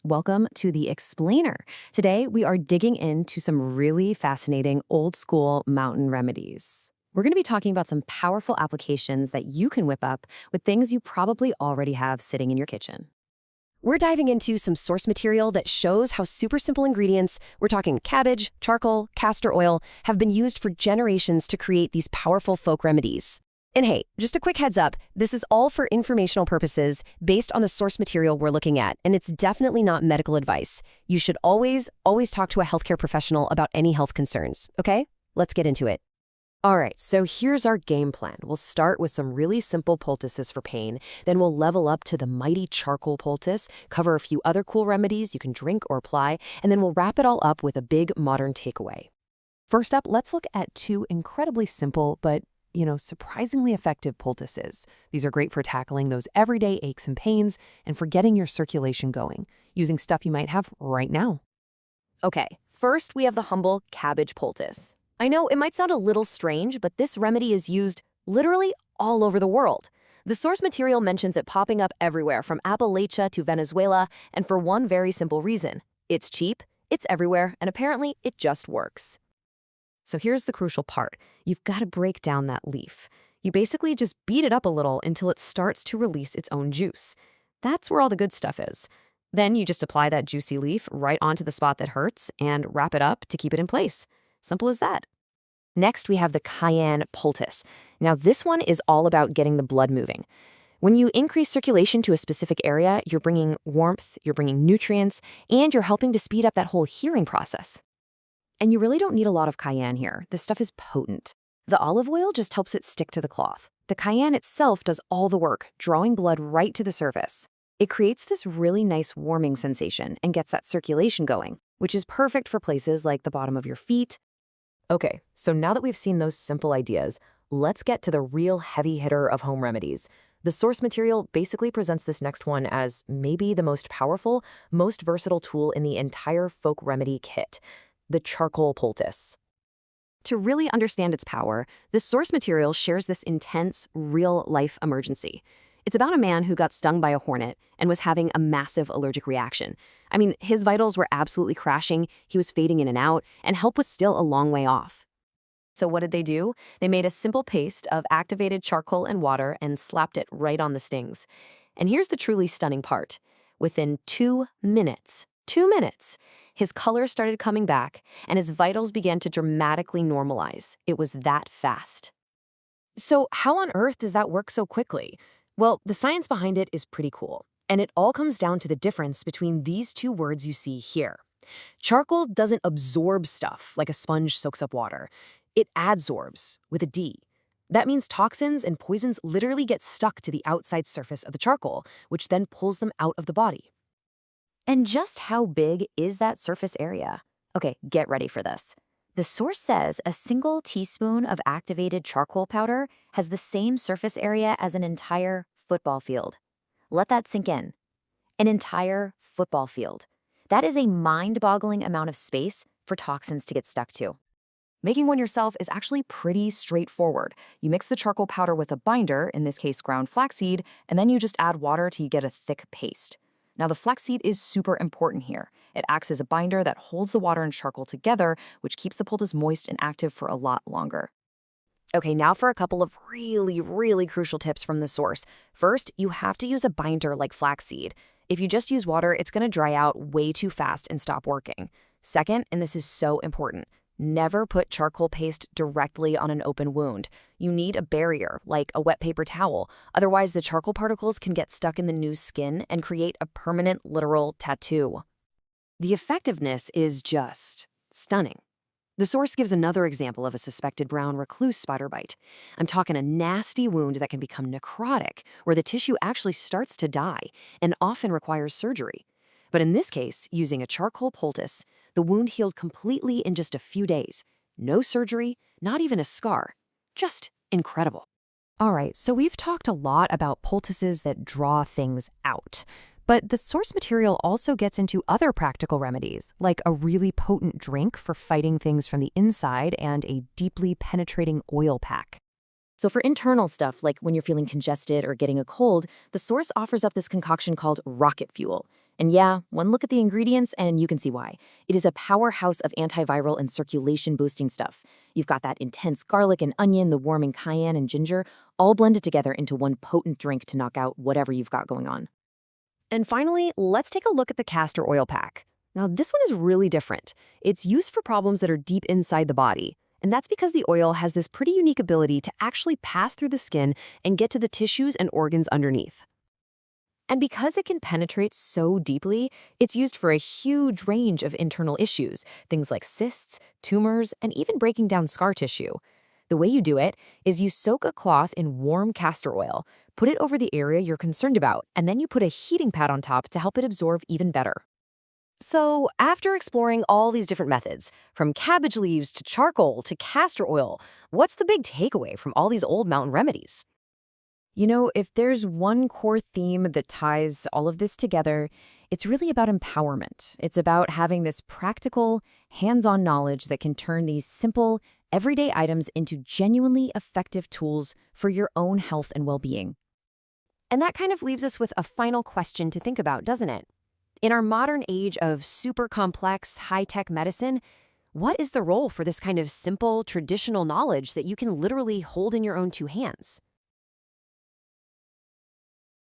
Welcome to the Explainer. Today, we are digging into some really fascinating old school mountain remedies. We're going to be talking about some powerful applications that you can whip up with things you probably already have sitting in your kitchen. We're diving into some source material that shows how super simple ingredients, we're talking cabbage, charcoal, castor oil, have been used for generations to create these powerful folk remedies. And hey, just a quick heads up, this is all for informational purposes based on the source material we're looking at, and it's definitely not medical advice. You should always talk to a healthcare professional about any health concerns, okay? Let's get into it. All right, so here's our game plan. We'll start with some really simple poultices for pain, then we'll level up to the mighty charcoal poultice, cover a few other cool remedies you can drink or apply, and then we'll wrap it all up with a big modern takeaway. First up, let's look at two incredibly simple but surprisingly effective poultices. These are great for tackling those everyday aches and pains and for getting your circulation going, using stuff you might have right now. Okay, first we have the humble cabbage poultice. I know it might sound a little strange, but this remedy is used literally all over the world. The source material mentions it popping up everywhere from Appalachia to Venezuela, and for one very simple reason. It's cheap, it's everywhere, and apparently it just works. So here's the crucial part. You've got to break down that leaf. You basically just beat it up a little until it starts to release its own juice. That's where all the good stuff is. Then you just apply that juicy leaf right onto the spot that hurts and wrap it up to keep it in place. Simple as that. Next, we have the cayenne poultice. Now, this one is all about getting the blood moving. When you increase circulation to a specific area, you're bringing warmth, you're bringing nutrients, and you're helping to speed up that whole healing process. And you really don't need a lot of cayenne here. This stuff is potent. The olive oil just helps it stick to the cloth. The cayenne itself does all the work, drawing blood right to the surface. It creates this really nice warming sensation and gets that circulation going, which is perfect for places like the bottom of your feet. Okay, so now that we've seen those simple ideas, let's get to the real heavy hitter of home remedies. The source material basically presents this next one as maybe the most powerful, most versatile tool in the entire folk remedy kit, the charcoal poultice. To really understand its power, this source material shares this intense, real-life emergency. It's about a man who got stung by a hornet and was having a massive allergic reaction. I mean, his vitals were absolutely crashing, he was fading in and out, and help was still a long way off. So what did they do? They made a simple paste of activated charcoal and water and slapped it right on the stings. And here's the truly stunning part. Within 2 minutes, his color started coming back, and his vitals began to dramatically normalize. It was that fast. So how on earth does that work so quickly? Well, the science behind it is pretty cool, and it all comes down to the difference between these two words you see here. Charcoal doesn't absorb stuff like a sponge soaks up water. It adsorbs, with a D. That means toxins and poisons literally get stuck to the outside surface of the charcoal, which then pulls them out of the body. And just how big is that surface area? Okay, get ready for this. The source says a single teaspoon of activated charcoal powder has the same surface area as an entire football field. Let that sink in. An entire football field. That is a mind-boggling amount of space for toxins to get stuck to. Making one yourself is actually pretty straightforward. You mix the charcoal powder with a binder, in this case ground flaxseed, and then you just add water till you get a thick paste. Now, the flaxseed is super important here. It acts as a binder that holds the water and charcoal together, which keeps the poultice moist and active for a lot longer. Okay, now for a couple of really crucial tips from the source. First, you have to use a binder like flaxseed. If you just use water, it's going to dry out way too fast and stop working. Second, and this is so important, never put charcoal paste directly on an open wound. You need a barrier, like a wet paper towel. Otherwise, the charcoal particles can get stuck in the new skin and create a permanent, literal tattoo. The effectiveness is just stunning. The source gives another example of a suspected brown recluse spider bite. I'm talking a nasty wound that can become necrotic, where the tissue actually starts to die and often requires surgery. But in this case, using a charcoal poultice, the wound healed completely in just a few days. No surgery, not even a scar. Just incredible. All right, so we've talked a lot about poultices that draw things out. But the source material also gets into other practical remedies, like a really potent drink for fighting things from the inside and a deeply penetrating oil pack. So for internal stuff, like when you're feeling congested or getting a cold, the source offers up this concoction called rocket fuel. And yeah, one look at the ingredients and you can see why. It is a powerhouse of antiviral and circulation-boosting stuff. You've got that intense garlic and onion, the warming cayenne and ginger, all blended together into one potent drink to knock out whatever you've got going on. And finally, let's take a look at the castor oil pack. Now, this one is really different. It's used for problems that are deep inside the body. And that's because the oil has this pretty unique ability to actually pass through the skin and get to the tissues and organs underneath. And because it can penetrate so deeply, it's used for a huge range of internal issues, things like cysts, tumors, and even breaking down scar tissue. The way you do it is you soak a cloth in warm castor oil, put it over the area you're concerned about, and then you put a heating pad on top to help it absorb even better. So, after exploring all these different methods, from cabbage leaves to charcoal to castor oil, what's the big takeaway from all these old mountain remedies? You know, if there's one core theme that ties all of this together, it's really about empowerment. It's about having this practical, hands-on knowledge that can turn these simple, everyday items into genuinely effective tools for your own health and well-being. And that kind of leaves us with a final question to think about, doesn't it? In our modern age of super complex, high-tech medicine, what is the role for this kind of simple, traditional knowledge that you can literally hold in your own two hands?